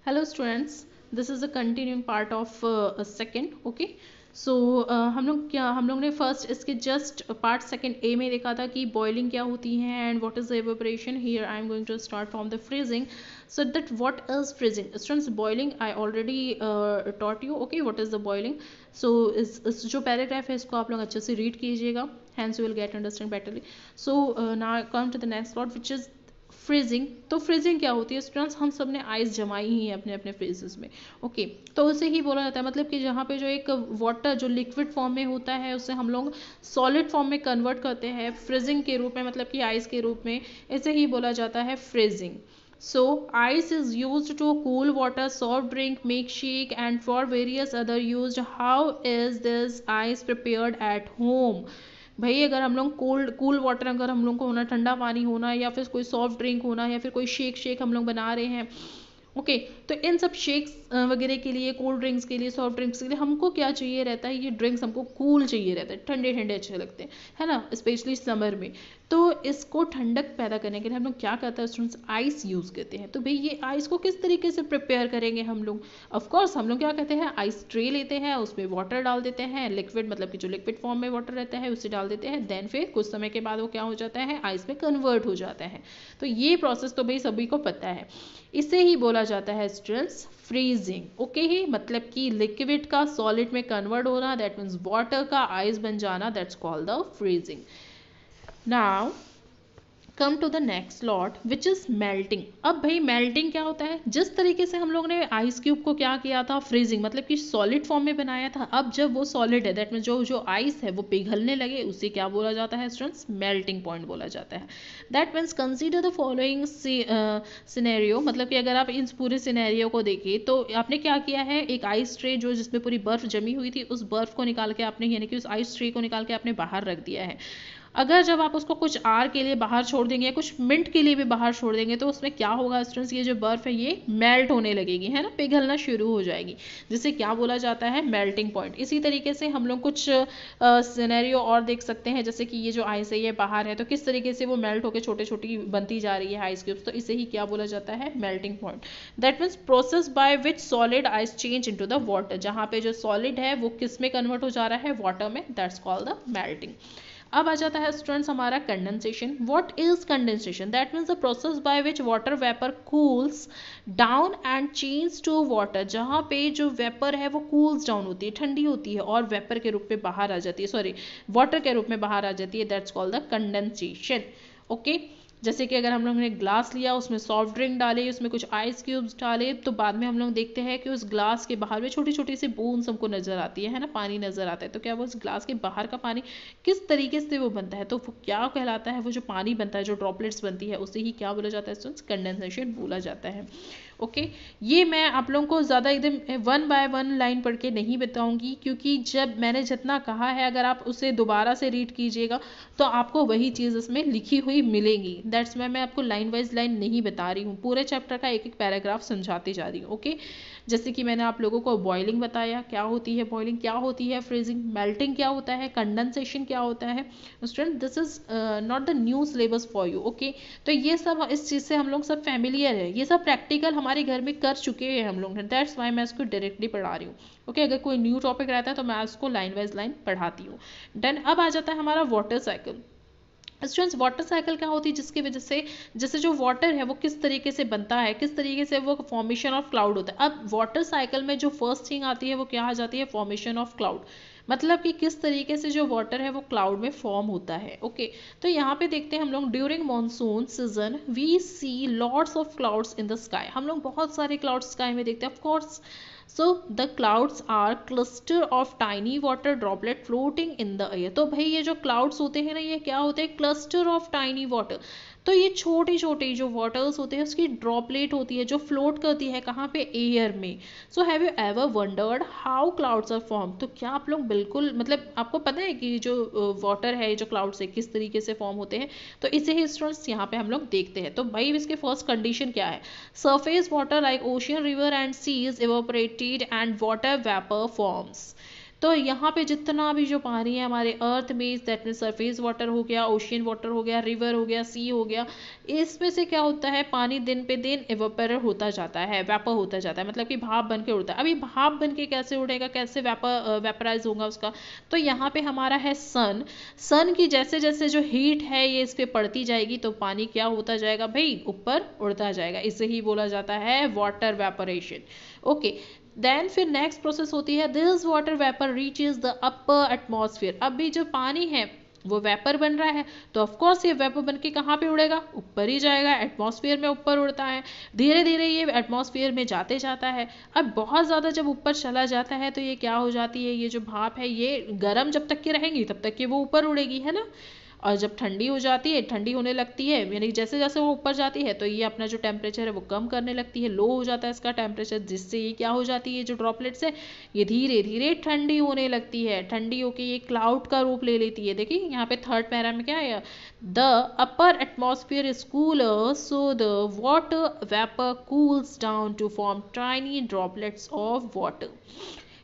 Hello students, this is the continuing part of a second. Okay, so हम लोग ने first इसके just part second ए में देखा था कि बॉइलिंग क्या होती है and what is the evaporation. Here I am going to start from the freezing. So that what is freezing? Students, boiling I already taught you. Okay, what is the boiling? So इस जो paragraph है इसको आप लोग अच्छे से read कीजिएगा, hence you will get understand betterly. So now I come to the next part, which is freezing. तो फ्रीजिंग क्या होती है स्टूडेंट्स? हम सब ने आइस जमाई ही है अपने अपने फ्रीजेस में. ओके, तो उसे ही बोला जाता है, मतलब कि जहाँ पे जो एक वाटर जो लिक्विड फॉर्म में होता है उसे हम लोग सॉलिड फॉर्म में कन्वर्ट करते हैं फ्रीजिंग के रूप में, मतलब कि आइस के रूप में. इसे ही बोला जाता है freezing. So ice is used to cool water, soft drink, make shake and for various other used. How is this ice prepared at home? भाई अगर हम लोग कूल वाटर अगर हम लोग को होना, ठंडा पानी होना, या फिर कोई सॉफ्ट ड्रिंक होना, या फिर कोई शेक हम लोग बना रहे हैं. ओके, तो इन सब शेक्स वगैरह के लिए, कोल्ड ड्रिंक्स के लिए, सॉफ्ट ड्रिंक्स के लिए हमको क्या चाहिए रहता है? ये ड्रिंक्स हमको कूल चाहिए रहता है, ठंडे ठंडे अच्छे लगते हैं, है ना, स्पेशली समर में. तो इसको ठंडक पैदा करने के लिए हम लोग क्या करते हैं स्टूडेंट्स? आइस यूज़ करते हैं. तो भाई ये आइस को किस तरीके से प्रिपेयर करेंगे हम लोग? ऑफकोर्स हम लोग क्या करते हैं, आइस ट्रे लेते हैं, उसमें वाटर डाल देते हैं, लिक्विड मतलब कि जो लिक्विड फॉर्म में वाटर रहता है उसे डाल देते हैं. देन फिर कुछ समय के बाद वो क्या हो जाता है, आइस में कन्वर्ट हो जाता है. तो ये प्रोसेस तो भाई सभी को पता है. इसे ही बोला जाता है स्टूडेंट्स फ्रीजिंग. ओके ही मतलब कि लिक्विड का सॉलिड में कन्वर्ट होना, दैट मीन्स वाटर का आइस बन जाना, that's called the freezing. Now come to the next lot which is melting. अब भाई मेल्टिंग क्या होता है? जिस तरीके से हम लोग ने आइस क्यूब को क्या किया था, फ्रीजिंग मतलब कि सॉलिड फॉर्म में बनाया था. अब जब वो सॉलिड है, दैट मीन जो आइस है वो पिघलने लगे, उसे क्या बोला जाता है स्टूडेंट्स? मेल्टिंग पॉइंट बोला जाता है. That means consider the following scenario. मतलब कि अगर आप इस पूरे सिनेरियो को देखिए तो आपने क्या किया है, एक आइस ट्रे जो जिसमें पूरी बर्फ जमी हुई थी, उस बर्फ को निकाल के आपने, यानी कि उस आइस ट्रे को निकाल के आपने बाहर रख दिया है. अगर जब आप उसको कुछ आवर के लिए बाहर छोड़ देंगे, कुछ मिनट के लिए भी बाहर छोड़ देंगे, तो उसमें क्या होगा स्टूडेंट्स? ये जो बर्फ है ये मेल्ट होने लगेगी, है ना, पिघलना शुरू हो जाएगी, जिसे क्या बोला जाता है? Melting point. इसी तरीके से हम लोग कुछ सिनेरियो और देख सकते हैं, जैसे कि ये जो आइस है ये बाहर है, तो किस तरीके से वो मेल्ट होकर छोटे छोटी बनती जा रही है आइस क्यूब्स. तो इसे ही क्या बोला जाता है? Melting point. That means process by which solid ice change into the water. जहाँ पे जो सॉलिड है वो किस में कन्वर्ट हो जा रहा है? वाटर में. That's called the melting. अब आ जाता है स्टूडेंट्स हमारा condensation. What is condensation? That means the process by which water vapour cools down and change to water. जहाँ पे जो वेपर है वो कूल्स डाउन होती है, ठंडी होती है, और वेपर के रूप में बाहर आ जाती है, सॉरी वाटर के रूप में बाहर आ जाती है. That's called the condensation. Okay, जैसे कि अगर हम लोग ने ग्लास लिया, उसमें सॉफ्ट ड्रिंक डाले, उसमें कुछ आइस क्यूब्स डाले, तो बाद में हम लोग देखते हैं कि उस ग्लास के बाहर में छोटी छोटी सी बूंद हमको नजर आती है ना, पानी नजर आता है. तो क्या वो उस ग्लास के बाहर का पानी किस तरीके से वो बनता है? तो वो क्या कहलाता है? वो जो पानी बनता है, जो ड्रॉपलेट्स बनती है, उसे ही क्या बोला जाता है स्टूडेंट्स? कंडेंसेशन बोला जाता है. ओके, ये मैं आप लोगों को ज़्यादा एकदम वन बाय वन लाइन पढ़ के नहीं बताऊंगी, क्योंकि जब मैंने जितना कहा है अगर आप उसे दोबारा से रीड कीजिएगा तो आपको वही चीज़ इसमें लिखी हुई मिलेगी. दैट्स मैं आपको लाइन वाइज लाइन नहीं बता रही हूँ, पूरे चैप्टर का एक एक पैराग्राफ समझाती जा रही हूँ. ओके, जैसे कि मैंने आप लोगों को बॉइलिंग बताया, क्या होती है बॉइलिंग, क्या होती है फ्रीजिंग, मेल्टिंग क्या होता है, कंडेंसेशन क्या होता है. Student, this is not the new syllabus for you. Okay, तो ये सब इस चीज़ से हम लोग सब फैमिलियर है, ये सब प्रैक्टिकल हमारे घर में कर चुके हैं हम लोग. दैट्स वाई मैं इसको डायरेक्टली पढ़ा रही हूँ. ओके, अगर कोई न्यू टॉपिक रहता है तो मैं इसको लाइन वाइज लाइन पढ़ाती हूँ. देन अब आ जाता है हमारा water cycle. Students, water cycle क्या होती है? जिसकी वजह से जैसे जो वाटर है वो किस तरीके से बनता है, किस तरीके से वो फॉर्मेशन ऑफ क्लाउड होता है. अब वाटर साइकिल में जो फर्स्ट थिंग आती है वो क्या आ जाती है? Formation of cloud. मतलब कि किस तरीके से जो वाटर है वो क्लाउड में फॉर्म होता है. ओके, तो यहाँ पे देखते हैं हम लोग during monsoon season we see lots of clouds in the sky. हम लोग बहुत सारे क्लाउड्स स्काई में देखते हैं. Of course, so the clouds are cluster of tiny water droplet floating in the air. तो भाई ये जो clouds होते हैं ना, ये क्या होते हैं? cluster of tiny water. तो ये छोटे छोटे जो वाटर्स होते हैं उसकी ड्रॉपलेट होती है जो फ्लोट करती है कहाँ पे? एयर में. So have you ever wondered how clouds are form? तो क्या आप लोग बिल्कुल मतलब आपको पता है कि जो वाटर है, जो क्लाउड्स है, किस तरीके से फॉर्म होते हैं? तो इसे ही स्टूडेंट्स यहाँ पे हम लोग देखते हैं. तो भाई इसके फर्स्ट कंडीशन क्या है? Surface water like ocean, river and seas evaporated and water vapor forms. तो यहाँ पे जितना भी जो पानी है हमारे अर्थ में, दैट मीन सरफेस वाटर हो गया, ओशियन वाटर हो गया, रिवर हो गया, सी हो गया, इसमें से क्या होता है, पानी दिन पे दिन एवापोरेट होता जाता है, वेपर होता जाता है, मतलब कि भाप बन के उड़ता है। अभी भाप बन के कैसे उड़ेगा, कैसे वेपराइज होगा उसका, तो यहाँ पे हमारा है सन की जैसे जैसे जो हीट है ये इस पे पड़ती जाएगी तो पानी क्या होता जाएगा भाई, ऊपर उड़ता जाएगा। इसे ही बोला जाता है वाटर वेपोरेशन। ओके, देन फिर नेक्स्ट प्रोसेस होती है, this water vapour reaches the upper atmosphere. अब भी जो पानी है वो वेपर बन रहा है, तो ऑफ कोर्स ये वेपर बन के कहाँ पे उड़ेगा, ऊपर ही जाएगा, एटमॉस्फेयर में ऊपर उड़ता है। धीरे धीरे ये एटमॉस्फेयर में जाते जाता है। अब बहुत ज़्यादा जब ऊपर चला जाता है तो ये क्या हो जाती है, ये जो भाप है ये गर्म जब तक की रहेंगी तब तक कि वो ऊपर उड़ेगी, है ना। और जब ठंडी हो जाती है, ठंडी होने लगती है, यानी जैसे जैसे वो ऊपर जाती है तो ये अपना जो टेम्परेचर है वो कम करने लगती है, लो हो जाता है इसका टेम्परेचर, जिससे ये क्या हो जाती है, जो ड्रॉपलेट्स है ये धीरे धीरे ठंडी होने लगती है। ठंडी होकर ये क्लाउड का रूप ले लेती है। देखिए यहाँ पे थर्ड पैरा में क्या है, the upper atmosphere is cooler so the water vapour cools down to form tiny droplets of water.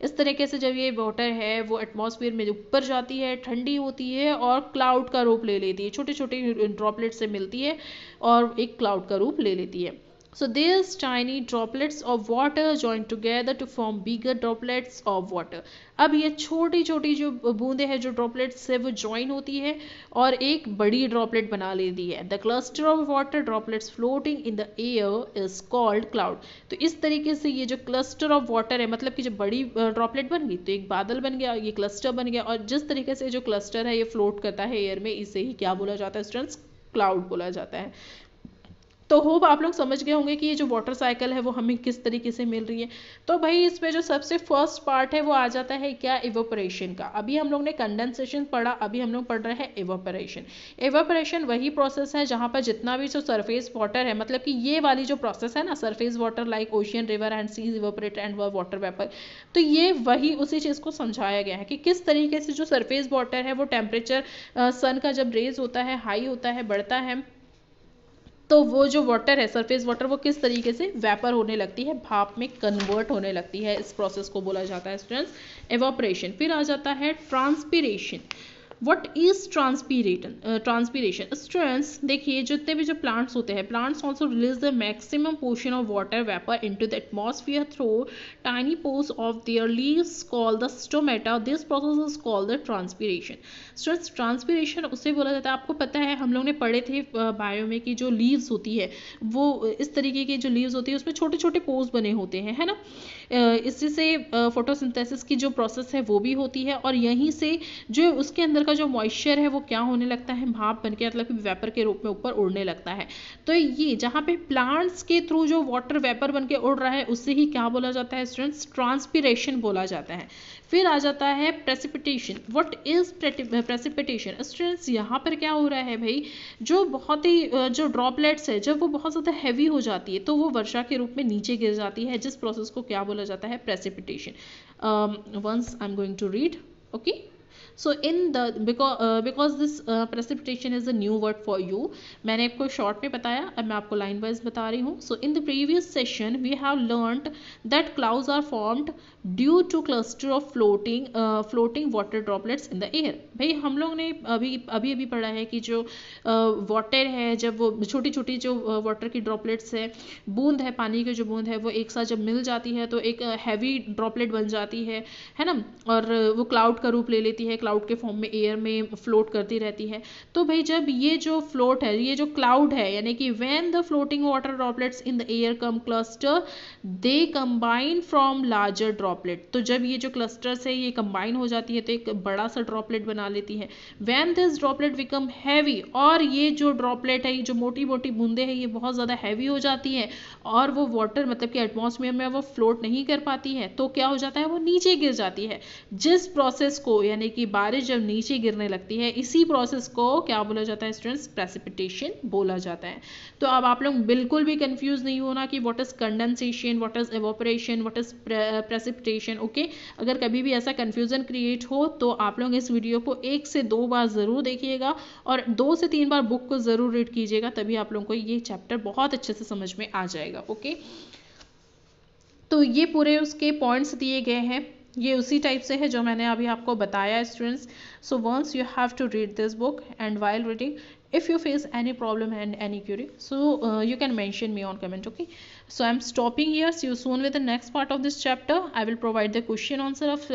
इस तरीके से जब ये वाटर है वो एटमॉस्फेयर में ऊपर जाती है, ठंडी होती है और क्लाउड का रूप ले लेती है, छोटे छोटे ड्रॉपलेट से मिलती है और एक क्लाउड का रूप ले लेती है। So these tiny droplets of water join together to form bigger droplets of water. अब ये छोटी छोटी जो बूंदें हैं, जो ड्रॉपलेट्स है वो ज्वाइन होती है और एक बड़ी ड्रॉपलेट बना लेती है। The cluster of water droplets floating in the air is called cloud. तो इस तरीके से ये जो क्लस्टर ऑफ वाटर है, मतलब कि जब बड़ी ड्रॉपलेट बन गई तो एक बादल बन गया, ये क्लस्टर बन गया, और जिस तरीके से जो क्लस्टर है ये फ्लोट करता है एयर में, इसे ही क्या बोला जाता है स्टूडेंट्स, क्लाउड बोला जाता है। तो होप आप लोग समझ गए होंगे कि ये जो वाटर साइकिल है वो हमें किस तरीके से मिल रही है। तो भाई इसमें जो सबसे फर्स्ट पार्ट है वो आ जाता है क्या, इवेपोरेशन का। अभी हम लोग ने कंडेंसेशन पढ़ा, अभी हम लोग पढ़ रहे हैं इवेपोरेशन। इवेपोरेशन वही प्रोसेस है जहाँ पर जितना भी जो सरफेस वाटर है, मतलब कि ये वाली जो प्रोसेस है ना, surface water like ocean, river and seas evaporate and water vapour, तो ये वही उसी चीज़ को समझाया गया है कि किस तरीके से जो सरफेस वाटर है वो टेम्परेचर सन का जब रेज होता है, हाई होता है, बढ़ता है, तो वो जो वाटर है, सरफेस वाटर, वो किस तरीके से वेपर होने लगती है, भाप में कन्वर्ट होने लगती है। इस प्रोसेस को बोला जाता है स्टूडेंट्स एवापोरेशन। फिर आ जाता है transpiration. What is transpiration students, देखिए जितने भी जो प्लांट्स होते हैं, plants also release the maximum portion of water vapour into the atmosphere through tiny pores of their leaves called the stomata. This process is called the transpiration. Students transpiration उसे बोला जाता है, आपको पता है हम लोग ने पढ़े थे बायो में कि जो लीव्स होती है वो इस तरीके की जो लीव्स होती है उसमें छोटे छोटे पोर्स बने होते हैं, है ना। इसी से फोटोसिंथेसिस की जो प्रोसेस है वो भी होती है, और यहीं से जो उसके अंदर जो मॉइस्चर है वो क्या होने लगता है, भाप बनके, मतलब कि वेपर के रूप में ऊपर उड़ने लगता है। तो ये जहाँ पे प्लांट्स के थ्रू जो वाटर वेपर बनके उड़ रहा है उससे ही क्या बोला जाता है स्टूडेंट्स, ट्रांसपीरेशन बोला जाता है। फिर आ जाता है precipitation. What is precipitation students, यहाँ पर क्या हो रहा है भाई, जो बहुत ही जो ड्रॉपलेट्स है जब वो बहुत ज़्यादा हैवी हो जाती है तो वो वर्षा के रूप में नीचे गिर जाती है, जिस प्रोसेस को क्या बोला जाता है, precipitation. Once I am going to read, okay. So in the because this precipitation is a new word for you, मैंने आपको शॉर्ट में बताया, अब मैं आपको लाइन वाइज बता रही हूँ। So in the previous session we have learnt that clouds are formed due to cluster of floating water droplets in the air। भाई हम लोग ने अभी पढ़ा है कि जो वाटर है, जब वो छोटी छोटी जो वाटर की ड्रॉपलेट्स है, बूंद है, पानी की जो बूंद है, वो एक साथ जब मिल जाती है तो एक हैवी ड्रॉपलेट बन जाती है ना, और वो क्लाउड का रूप ले लेती है, क्लाउड के फॉर्म में एयर में फ्लोट करती रहती है। तो भाई जब ये जो फ्लोट है, ये जो क्लाउड है, यानी कि when the floating water droplets in the air come cluster they combine from larger droplet. तो जब ये जो क्लस्टर्स है ये कंबाइन हो जाती है तो एक बड़ा सा ड्रॉपलेट बना लेती है। When this droplet become heavy, और ये जो ड्रॉपलेट है, ये जो मोटी मोटी बूंदे हैं, ये बहुत ज़्यादा हैवी हो जाती है और वो वाटर मतलब कि एटमॉस्फेयर में वो फ्लोट नहीं कर पाती है, तो क्या हो जाता है, वो नीचे गिर जाती है। जिस प्रोसेस को, यानी कि बारिश जब नीचे गिरने लगती है, इसी प्रोसेस को क्या बोला जाता है स्टूडेंट्स, प्रेसिपिटेशन बोला जाता है। तो अब आप लोग बिल्कुल भी कंफ्यूज नहीं होना कि what is condensation, what is evaporation, what is precipitation, okay. अगर कभी भी ऐसा कंफ्यूजन क्रिएट हो तो आप लोग इस वीडियो को 1 से 2 बार ज़रूर देखिएगा और 2 से 3 बार बुक को ज़रूर रीड कीजिएगा, तभी आप लोगों को ये चैप्टर बहुत अच्छे से समझ में आ जाएगा, ओके। तो ये पूरे उसके पॉइंट्स दिए गए हैं। ये उसी टाइप से है जो मैंने अभी आपको बताया students. So once you have to read this book and while reading, if you face any problem and any query, so you can mention me on comment. Okay, so I'm stopping here. See you soon with the next part of this chapter. I will provide the question answer of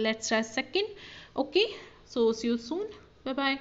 let's try second. Okay, so see you soon. Bye bye.